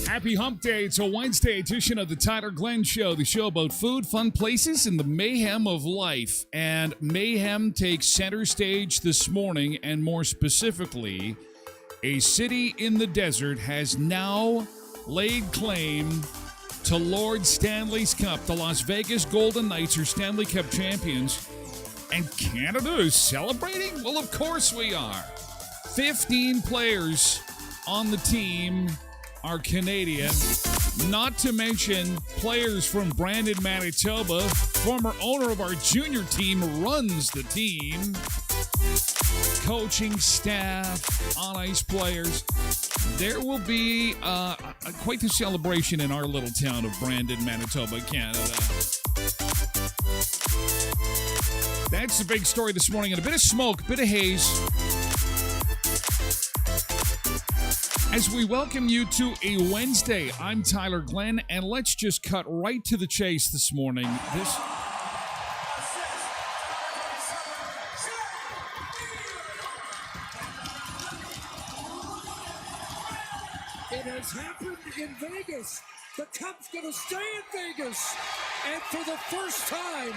Happy Hump Day. It's a Wednesday edition of the Tyler Glenn Show, the show about food, fun places, and the mayhem of life. And mayhem takes center stage this morning, and more specifically, a city in the desert has now laid claim to Lord Stanley's Cup. The Las Vegas Golden Knights are Stanley Cup champions, and Canada is celebrating? Well, of course we are. 15 players on the team are Canadian, not to mention players from Brandon, Manitoba. Former owner of our junior team runs the team. Coaching staff, on-ice players. There will be quite the celebration in our little town of Brandon, Manitoba, Canada. That's the big story this morning. And a bit of smoke, a bit of haze, as we welcome you to a Wednesday. I'm Tyler Glenn, and let's just cut right to the chase this morning. It has happened in Vegas. The Cup's going to stay in Vegas. And for the first time,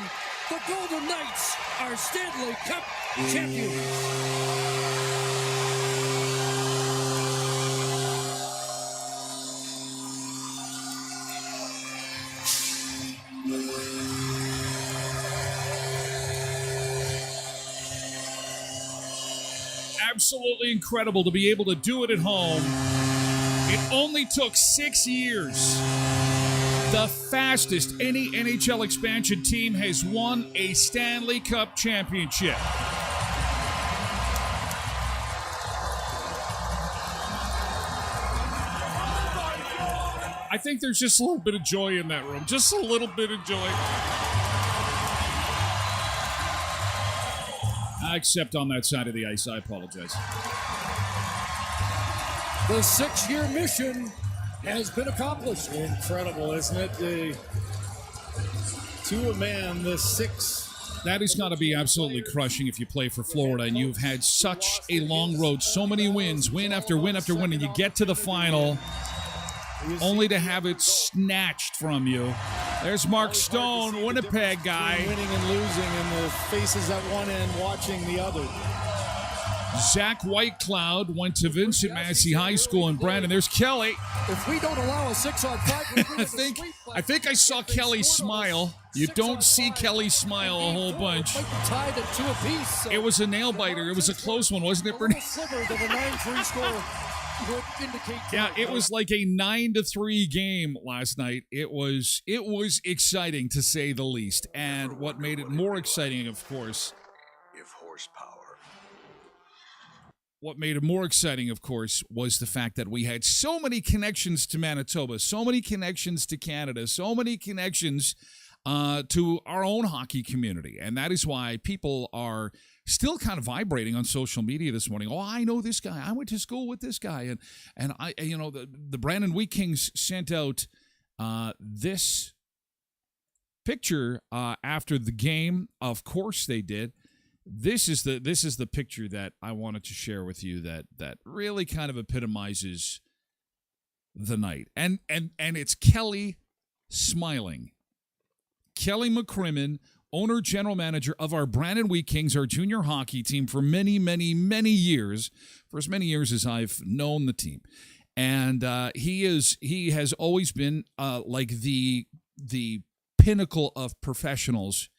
the Golden Knights are Stanley Cup champions. Absolutely incredible to be able to do it at home. It only took 6 years. The fastest any NHL expansion team has won a Stanley Cup championship. I think there's just a little bit of joy in that room. Just a little bit of joy. Except on that side of the ice. I apologize. The 6-year mission has been accomplished. Incredible, isn't it? To a man, the 6. That is got to be absolutely crushing if you play for Florida and you've had such a long road, so many wins, win after win after win, and you get to the final only to have it snatched from you. There's Mark Stone, Winnipeg guy. Winning and losing, and the faces at one end watching the other. Zach Whitecloud went to Vincent Massey High School in Brandon. There's Kelly. If we don't allow a 6-on-5, I think I saw Kelly smile. You don't see Kelly smile a whole bunch. Tied at 2 apiece. It was a nail biter. It was a close one, wasn't it, Bernie? Sliver that a 9-3 score would indicate. Yeah, it was like a 9-3 game last night. It was exciting to say the least. And what made it more exciting, of course, What made it more exciting, of course, was the fact that we had so many connections to Manitoba, so many connections to Canada, so many connections to our own hockey community. And that is why people are still kind of vibrating on social media this morning. Oh, I know this guy. I went to school with this guy. And I, you know, the Brandon Wheat Kings sent out this picture after the game. Of course they did. This is the picture that I wanted to share with you that really kind of epitomizes the night. And it's Kelly smiling. Kelly McCrimmon, owner, general manager of our Brandon Wheat Kings, our junior hockey team for many, many, many years, for as many years as I've known the team. And he has always been like the pinnacle of professionals.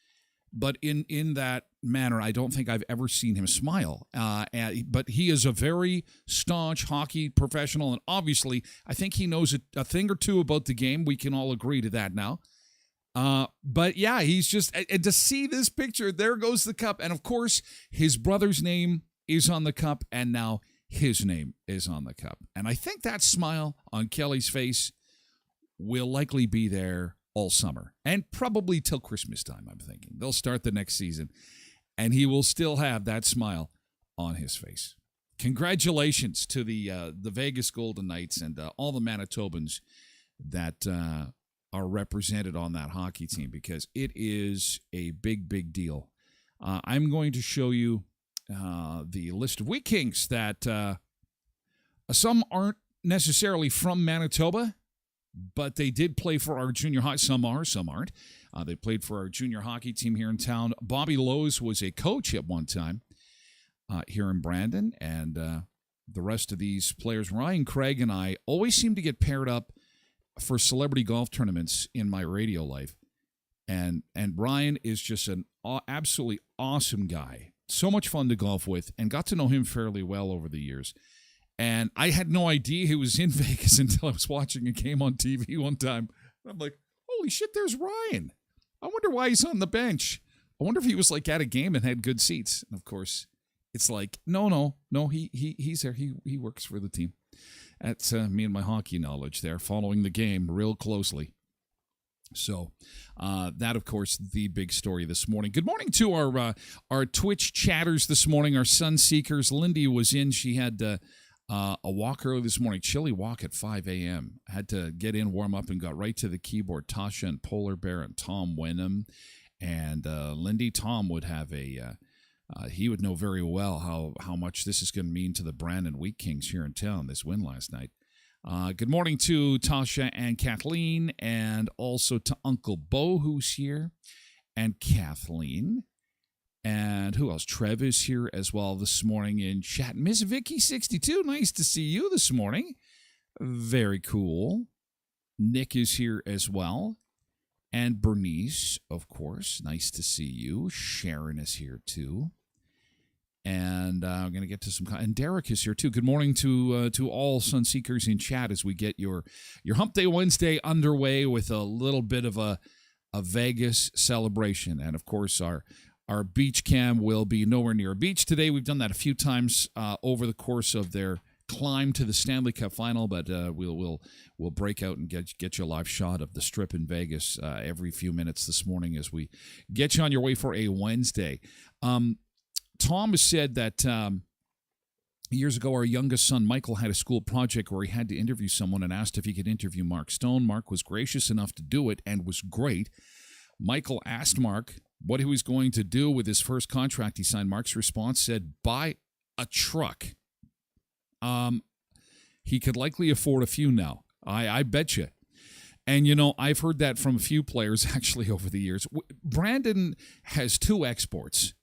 But in that manner, I don't think I've ever seen him smile. But he is a very staunch hockey professional, and obviously, I think he knows a thing or two about the game. We can all agree to that now. But yeah, he's just, and to see this picture, there goes the cup. And of course, his brother's name is on the cup, and now his name is on the cup. And I think that smile on Kelly's face will likely be there all summer, and probably till Christmas time, I'm thinking. They'll start the next season, and he will still have that smile on his face. Congratulations to the Vegas Golden Knights and all the Manitobans that are represented on that hockey team, because it is a big, big deal. I'm going to show you the list of Wheat Kings that some aren't necessarily from Manitoba, but they did play for our junior hockey. Some are, some aren't. They played for our junior hockey team here in town. Bobby Lowe's was a coach at one time here in Brandon, and the rest of these players, Ryan Craig and I, always seem to get paired up for celebrity golf tournaments in my radio life. And Ryan is just an absolutely awesome guy. So much fun to golf with, and got to know him fairly well over the years. And I had no idea he was in Vegas until I was watching a game on TV one time. I'm like, holy shit, there's Ryan. I wonder why he's on the bench. I wonder if he was like at a game and had good seats. And of course, it's like, no, he's there. He works for the team. That's me and my hockey knowledge there, following the game real closely. So that, of course, the big story this morning. Good morning to our Twitch chatters this morning, our Sun Seekers. Lindy was in. She had a walk early this morning, chilly walk at 5 a.m. Had to get in, warm up, and got right to the keyboard. Tasha and Polar Bear and Tom Wenham. And Lindy, Tom would have he would know very well how much this is going to mean to the Brandon Wheat Kings here in town, this win last night. Good morning to Tasha and Kathleen, and also to Uncle Bo, who's here, and Kathleen. And who else? Trev is here as well this morning in chat. Miss Vicky62, nice to see you this morning. Very cool. Nick is here as well. And Bernice, of course, nice to see you. Sharon is here too. And I'm going to get to some... And Derek is here too. Good morning to all Sunseekers in chat as we get your Hump Day Wednesday underway with a little bit of a Vegas celebration. And of course, our beach cam will be nowhere near a beach today. We've done that a few times over the course of their climb to the Stanley Cup final, but we'll break out and get you a live shot of the Strip in Vegas every few minutes this morning as we get you on your way for a Wednesday. Tom has said that years ago, our youngest son, Michael, had a school project where he had to interview someone and asked if he could interview Mark Stone. Mark was gracious enough to do it and was great. Michael asked Mark what he was going to do with his first contract he signed. Mark's response said, buy a truck. He could likely afford a few now. I bet you. And, you know, I've heard that from a few players actually over the years. Brandon has two exports.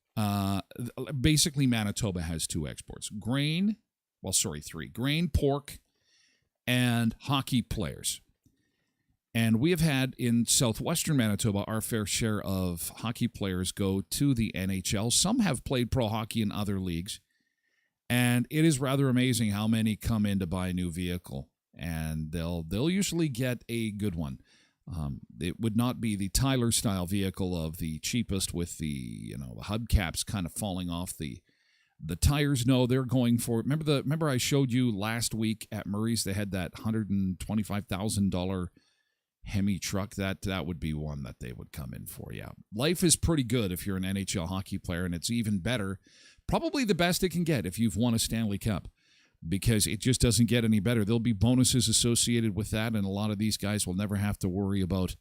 Basically, Manitoba has 2 exports. Three. Grain, pork, and hockey players. And we have had in southwestern Manitoba our fair share of hockey players go to the NHL. Some have played pro hockey in other leagues. And it is rather amazing how many come in to buy a new vehicle. And they'll usually get a good one. It would not be the Tyler-style vehicle of the cheapest with the the hubcaps kind of falling off the tires. No, they're going for. Remember I showed you last week at Murray's. They had that $125,000 Hemi truck. That would be one that they would come in for. Yeah, life is pretty good if you're an NHL hockey player, and it's even better, probably the best it can get if you've won a Stanley Cup. Because it just doesn't get any better. There'll be bonuses associated with that, and a lot of these guys will never have to worry about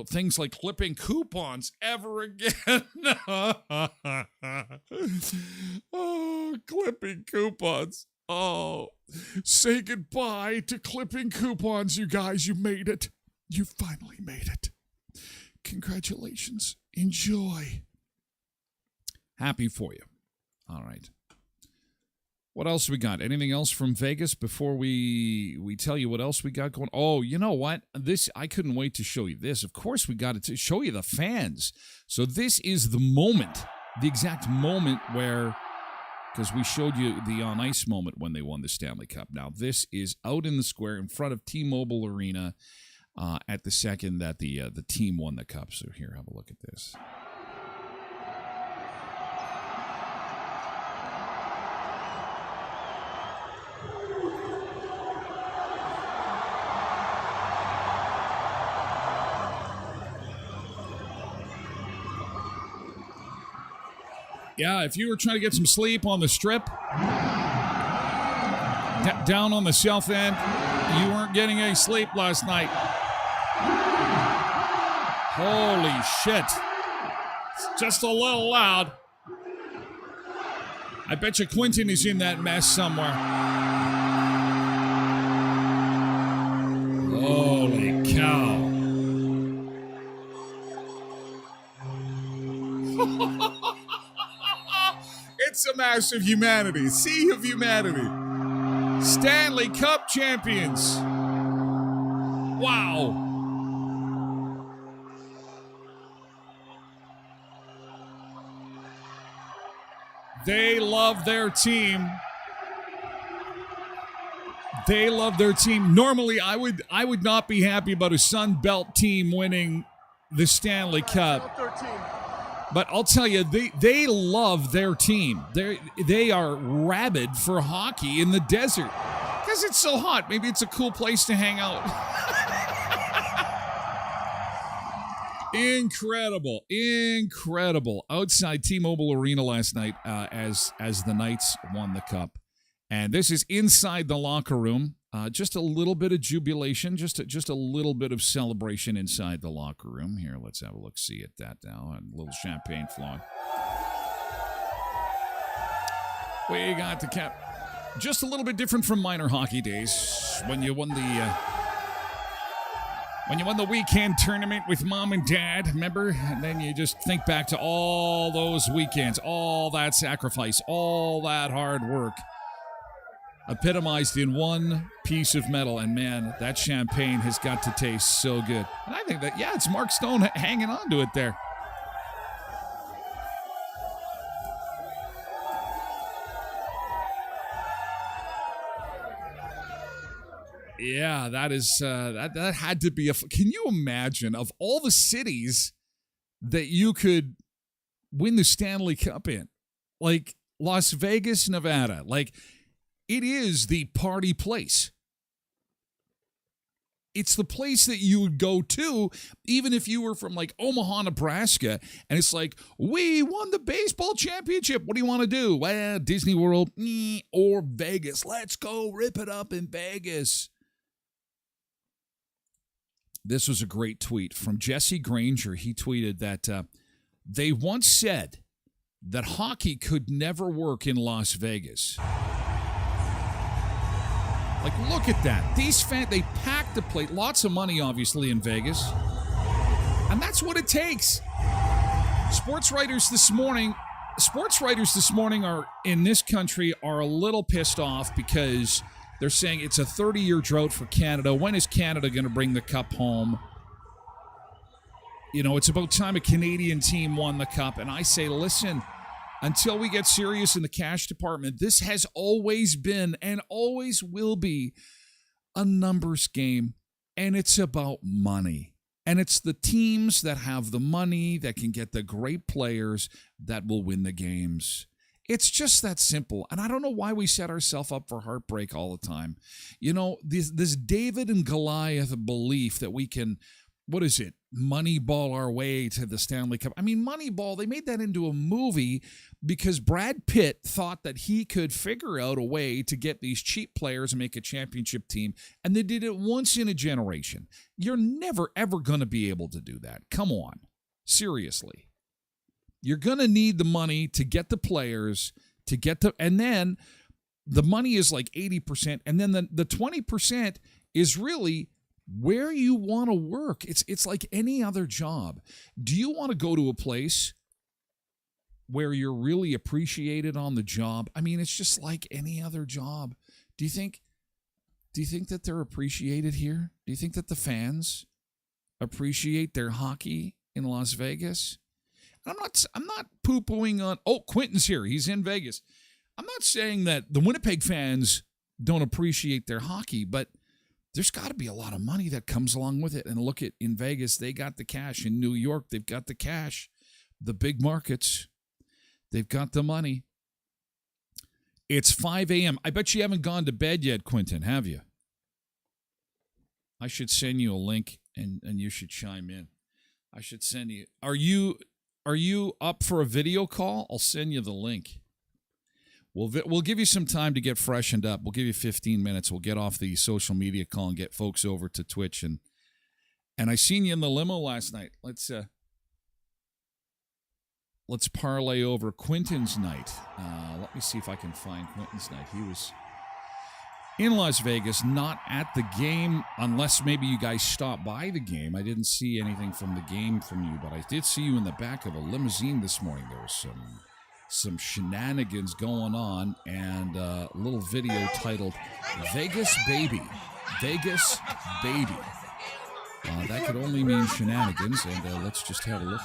things like clipping coupons ever again. Oh, clipping coupons. Oh, say goodbye to clipping coupons, you guys. You made it. You finally made it. Congratulations. Enjoy. Happy for you. All right. What else we got? Anything else from Vegas before we tell you what else we got going? Oh, you know what? I couldn't wait to show you this. Of course, we got to show you the fans. So this is the moment, the exact moment where, because we showed you the on ice moment when they won the Stanley Cup. Now this is out in the square in front of T-Mobile Arena at the second that the team won the cup. So here, have a look at this. Yeah, if you were trying to get some sleep on the strip, down on the south end, you weren't getting any sleep last night. Holy shit. It's just a little loud. I bet you Quentin is in that mess somewhere. Holy cow. It's a mass of humanity, sea of humanity. Stanley Cup champions. Wow. They love their team. They love their team. Normally, I would not be happy about a Sun Belt team winning the Stanley Cup. But I'll tell you, they love their team. They are rabid for hockey in the desert because it's so hot. Maybe it's a cool place to hang out. Incredible. Outside T-Mobile Arena last night as the Knights won the cup. And this is inside the locker room. Just a little bit of jubilation, just a little bit of celebration inside the locker room. Here, let's have a look-see at that now. A little champagne flowing. We got the cap. Just a little bit different from minor hockey days when you won the weekend tournament with mom and dad, remember? And then you just think back to all those weekends, all that sacrifice, all that hard work. Epitomized in one piece of metal, and man, that champagne has got to taste so good. And I think that, it's Mark Stone hanging on to it there. Yeah, that is that had to be can you imagine, of all the cities that you could win the Stanley Cup in, like Las Vegas, Nevada, like, it is the party place. It's the place that you would go to, even if you were from like Omaha, Nebraska, and it's like, we won the baseball championship. What do you want to do? Well, Disney World or Vegas. Let's go rip it up in Vegas. This was a great tweet from Jesse Granger. He tweeted that they once said that hockey could never work in Las Vegas. Like, look at that. These fans, they packed the place. Lots of money, obviously, in Vegas. And that's what it takes. Sports writers this morning are in this country are a little pissed off because they're saying it's a 30-year drought for Canada. When is Canada going to bring the cup home? You know, it's about time a Canadian team won the cup. And I say, listen, until we get serious in the cash department, this has always been and always will be a numbers game. And it's about money. And it's the teams that have the money that can get the great players that will win the games. It's just that simple. And I don't know why we set ourselves up for heartbreak all the time. You know, this David and Goliath belief that we can, what is it, Moneyball our way to the Stanley Cup. I mean, Moneyball, they made that into a movie because Brad Pitt thought that he could figure out a way to get these cheap players and make a championship team, and they did it once in a generation. You're never, ever going to be able to do that. Come on. Seriously. You're going to need the money to get the players, to get the, and then the money is like 80%, and then the 20% is really where you want to work. It's like any other job. Do you want to go to a place where you're really appreciated on the job? I mean, it's just like any other job. Do you think that they're appreciated here? Do you think that the fans appreciate their hockey in Las Vegas? I'm not poo-pooing on, oh, Quentin's here. He's in Vegas. I'm not saying that the Winnipeg fans don't appreciate their hockey, but there's got to be a lot of money that comes along with it. And look at in Vegas, they got the cash. In New York, they've got the cash. The big markets, they've got the money. It's 5 a.m. I bet you haven't gone to bed yet, Quentin, have you? I should send you a link, and you should chime in. I should send you. Are you up for a video call? I'll send you the link. We'll give you some time to get freshened up. We'll give you 15 minutes. We'll get off the social media call and get folks over to Twitch. And I seen you in the limo last night. Let's parlay over Quentin's night. Let me see if I can find Quentin's night. He was in Las Vegas, not at the game, unless maybe you guys stopped by the game. I didn't see anything from the game from you, but I did see you in the back of a limousine this morning. There was some shenanigans going on, and a little video titled Vegas Baby. Vegas Baby. That could only mean shenanigans, and let's just have a look.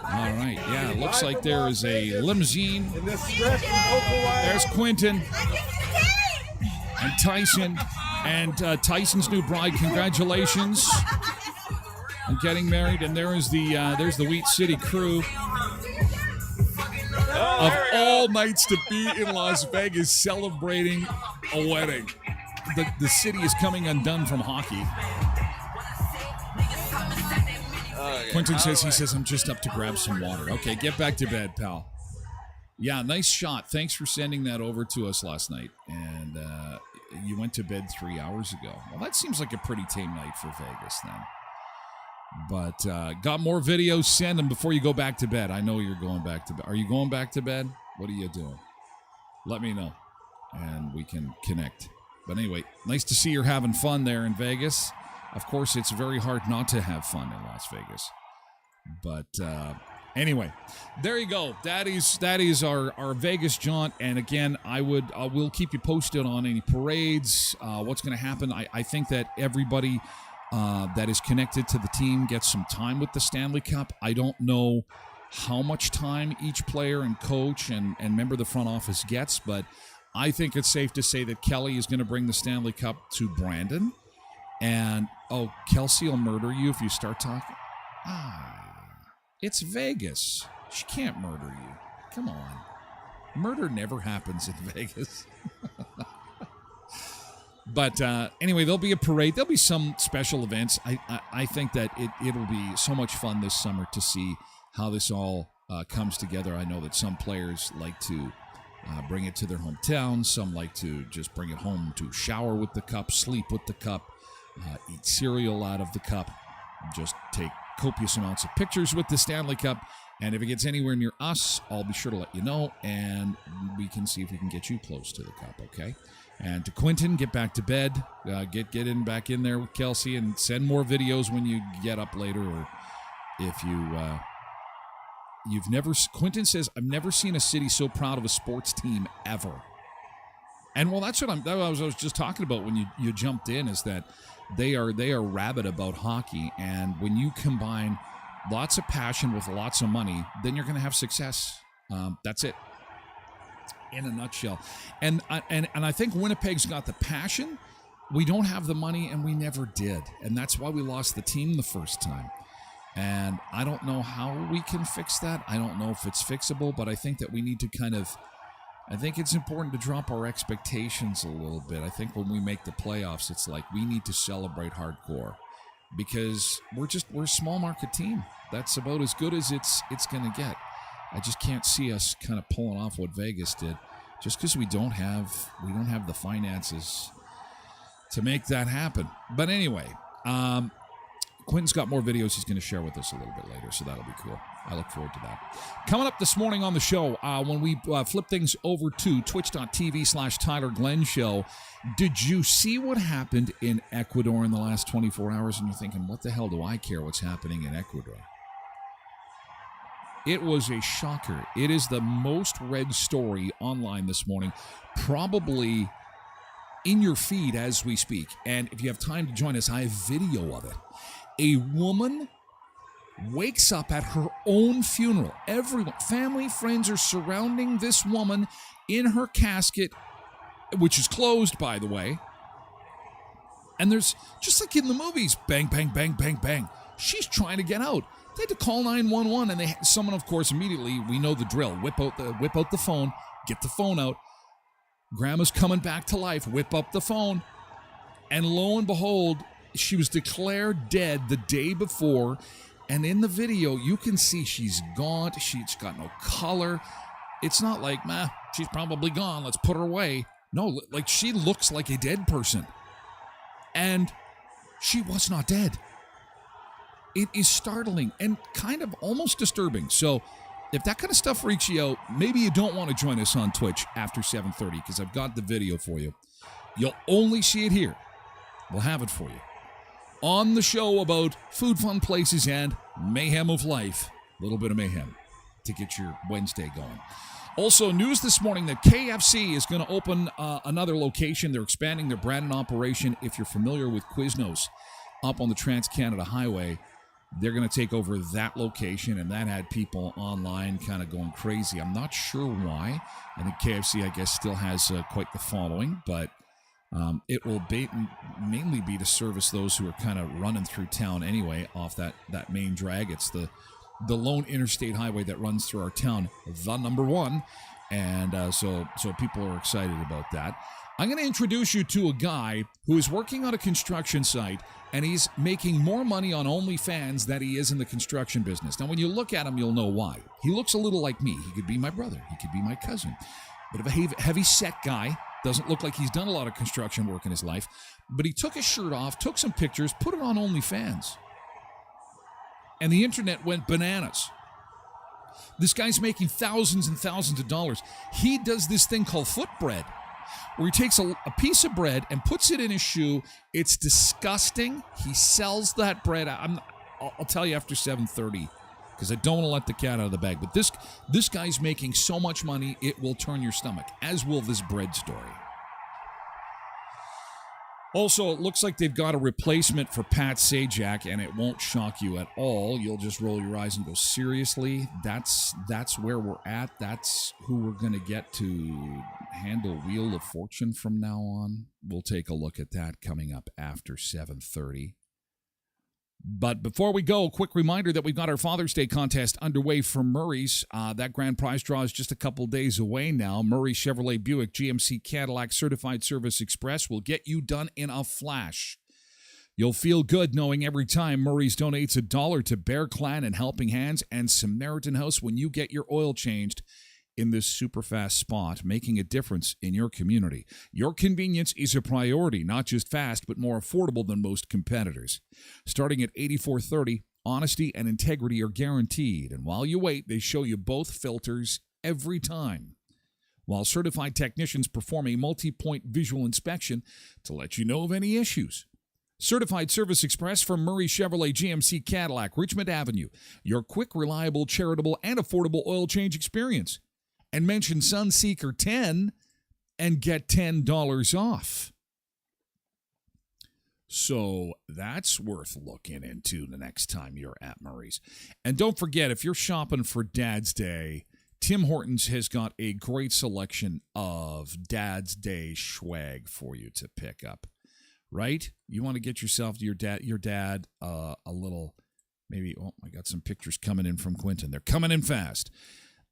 All right, yeah, it looks like there is a limousine. There's Quentin and Tyson, and Tyson's new bride. Congratulations on getting married, and there's the Wheat City crew. Of all nights to be in Las Vegas celebrating a wedding. The city is coming undone from hockey. Quentin says, I'm just up to grab some water. Okay, get back to bed, pal. Yeah, nice shot. Thanks for sending that over to us last night. And you went to bed 3 hours ago. Well, that seems like a pretty tame night for Vegas then. But got more videos, send them before you go back to bed. I know you're going back to bed. Are you going back to bed? What are you doing? Let me know, and we can connect. But anyway, nice to see you're having fun there in Vegas. Of course, it's very hard not to have fun in Las Vegas. But anyway, there you go. That is our Vegas jaunt. And again, we'll keep you posted on any parades, what's going to happen. I think that everybody that is connected to the team gets some time with the Stanley Cup. I don't know how much time each player and coach and member of the front office gets, but I think it's safe to say that Kelly is going to bring the Stanley Cup to Brandon. And, Kelsey will murder you if you start talking. It's Vegas. She can't murder you. Come on. Murder never happens in Vegas. But anyway, there'll be a parade. There'll be some special events. I think that it'll be so much fun this summer to see how this all comes together. I know that some players like to bring it to their hometown. Some like to just bring it home to shower with the cup, sleep with the cup, eat cereal out of the cup, just take copious amounts of pictures with the Stanley Cup. And if it gets anywhere near us, I'll be sure to let you know, and we can see if we can get you close to the cup, okay? And to Quentin, get back to bed. Get back in there with Kelsey, and send more videos when you get up later, or if you Quentin says, I've never seen a city so proud of a sports team ever. And well, that's what I was just talking about when you jumped in, is that they are rabid about hockey, and when you combine lots of passion with lots of money, then you're going to have success. That's it, in a nutshell. And I think Winnipeg's got the passion. We don't have the money, and we never did, and that's why we lost the team the first time. And I don't know how we can fix that. I don't know if it's fixable, but I think that we need to I think it's important to drop our expectations a little bit. I think when we make the playoffs, it's like we need to celebrate hardcore, because we're a small market team. That's about as good as it's going to get. I just can't see us kind of pulling off what Vegas did, just because we don't have the finances to make that happen. But anyway, Quentin's got more videos he's going to share with us a little bit later, so that'll be cool. I look forward to that. Coming up this morning on the show, when we flip things over to twitch.tv/Tyler Glenn Show, did you see what happened in Ecuador in the last 24 hours? And you're thinking, what the hell do I care what's happening in Ecuador? It was a shocker. It is the most read story online this morning, probably in your feed as we speak. And if you have time to join us, I have video of it. A woman wakes up at her own funeral. Everyone, family, friends are surrounding this woman in her casket, which is closed, by the way. And there's, just like in the movies, bang, bang, bang, bang, bang. She's trying to get out. They had to call 911, and someone, of course, immediately, we know the drill. Whip out the phone, get the phone out. Grandma's coming back to life. Whip up the phone. And lo and behold, she was declared dead the day before. And in the video, you can see she's gaunt. She's got no color. It's not like, she's probably gone. Let's put her away. No, like she looks like a dead person. And she was not dead. It is startling and kind of almost disturbing. So if that kind of stuff freaks you out, maybe you don't want to join us on Twitch after 7:30, because I've got the video for you. You'll only see it here. We'll have it for you on the show about food, fun places, and mayhem of life. A little bit of mayhem to get your Wednesday going. Also, news this morning that KFC is going to open another location. They're expanding their Brandon operation. If you're familiar with Quiznos up on the Trans-Canada Highway, they're going to take over that location, and that had people online kind of going crazy. I'm not sure why. I think KFC, I guess, still has quite the following, but it will mainly be to service those who are kind of running through town anyway off that main drag. It's the lone interstate highway that runs through our town, the number one, and so people are excited about that. I'm going to introduce you to a guy who is working on a construction site, and he's making more money on OnlyFans than he is in the construction business. Now, when you look at him, you'll know why. He looks a little like me. He could be my brother. He could be my cousin. Bit of a heavy-set guy. Doesn't look like he's done a lot of construction work in his life. But he took his shirt off, took some pictures, put it on OnlyFans. And the internet went bananas. This guy's making thousands and thousands of dollars. He does this thing called foot bread, where he takes a piece of bread and puts it in his shoe. It's disgusting. He sells that bread. I'll tell you after 7:30, because I don't want to let the cat out of the bag. But this guy's making so much money, it will turn your stomach, as will this bread story. Also, it looks like they've got a replacement for Pat Sajak, and it won't shock you at all. You'll just roll your eyes and go, seriously? That's where we're at? That's who we're going to get to handle Wheel of Fortune from now on? We'll take a look at that coming up after 7:30. But before we go, a quick reminder that we've got our Father's Day contest underway for Murray's. That grand prize draw is just a couple days away now. Murray Chevrolet Buick GMC Cadillac Certified Service Express will get you done in a flash. You'll feel good knowing every time Murray's donates $1 to Bear Clan and Helping Hands and Samaritan House when you get your oil changed in this super fast spot, making a difference in your community. Your convenience is a priority, not just fast, but more affordable than most competitors. Starting at $84.30, honesty and integrity are guaranteed. And while you wait, they show you both filters every time, while certified technicians perform a multi-point visual inspection to let you know of any issues. Certified Service Express from Murray Chevrolet GMC Cadillac, Richmond Avenue. Your quick, reliable, charitable, and affordable oil change experience. And mention Sunseeker 10 and get $10 off. So that's worth looking into the next time you're at Murray's. And don't forget, if you're shopping for Dad's Day, Tim Hortons has got a great selection of Dad's Day swag for you to pick up. Right? You want to get yourself to your dad a little, maybe, oh, I got some pictures coming in from Quentin. They're coming in fast.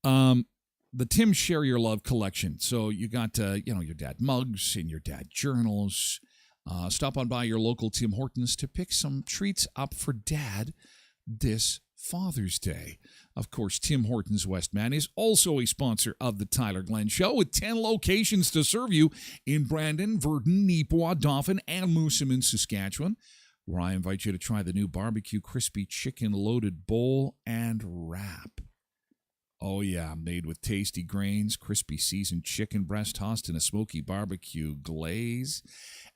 The Tim Share Your Love collection. So you got, your dad mugs and your dad journals. Stop on by your local Tim Hortons to pick some treats up for Dad this Father's Day. Of course, Tim Hortons Westman is also a sponsor of the Tyler Glenn Show with 10 locations to serve you in Brandon, Virden, Neepawa, Dauphin, and Moosomin, Saskatchewan, where I invite you to try the new barbecue crispy chicken loaded bowl and wrap. Oh, yeah, made with tasty grains, crispy seasoned chicken breast tossed in a smoky barbecue glaze.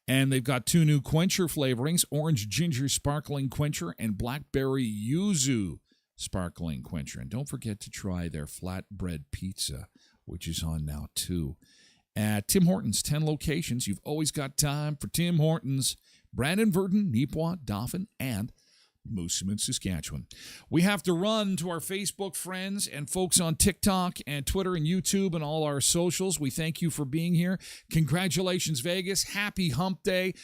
And they've got 2 new quencher flavorings, orange ginger sparkling quencher and blackberry yuzu sparkling quencher. And don't forget to try their flatbread pizza, which is on now, too. At Tim Hortons, 10 locations. You've always got time for Tim Hortons. Brandon, Virden, Neepawa, Dauphin, and Moosomin, Saskatchewan. We have to run to our Facebook friends and folks on TikTok and Twitter and YouTube and all our socials. We thank you for being here. Congratulations, Vegas. Happy Hump Day.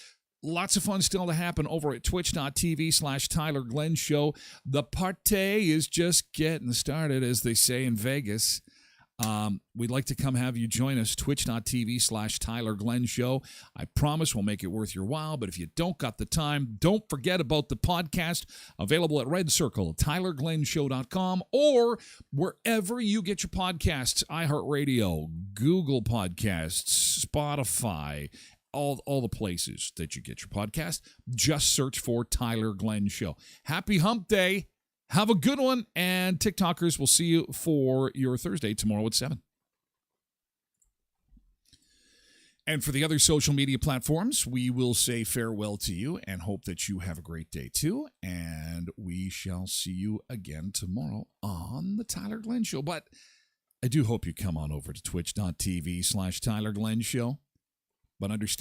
Lots of fun still to happen over at twitch.tv/Tyler Glenn Show. The party is just getting started, as they say in Vegas. We'd like to come have you join us, twitch.tv/Tyler Glenn Show. I promise we'll make it worth your while, but if you don't got the time, don't forget about the podcast available at Red Circle, TylerGlennShow.com, or wherever you get your podcasts, iHeartRadio, Google Podcasts, Spotify, all the places that you get your podcast. Just search for Tyler Glenn Show. Happy Hump Day. Have a good one, and TikTokers, we'll see you for your Thursday tomorrow at 7. And for the other social media platforms, we will say farewell to you and hope that you have a great day too. And we shall see you again tomorrow on the Tyler Glenn Show. But I do hope you come on over to twitch.tv/Tyler Glenn Show. But understand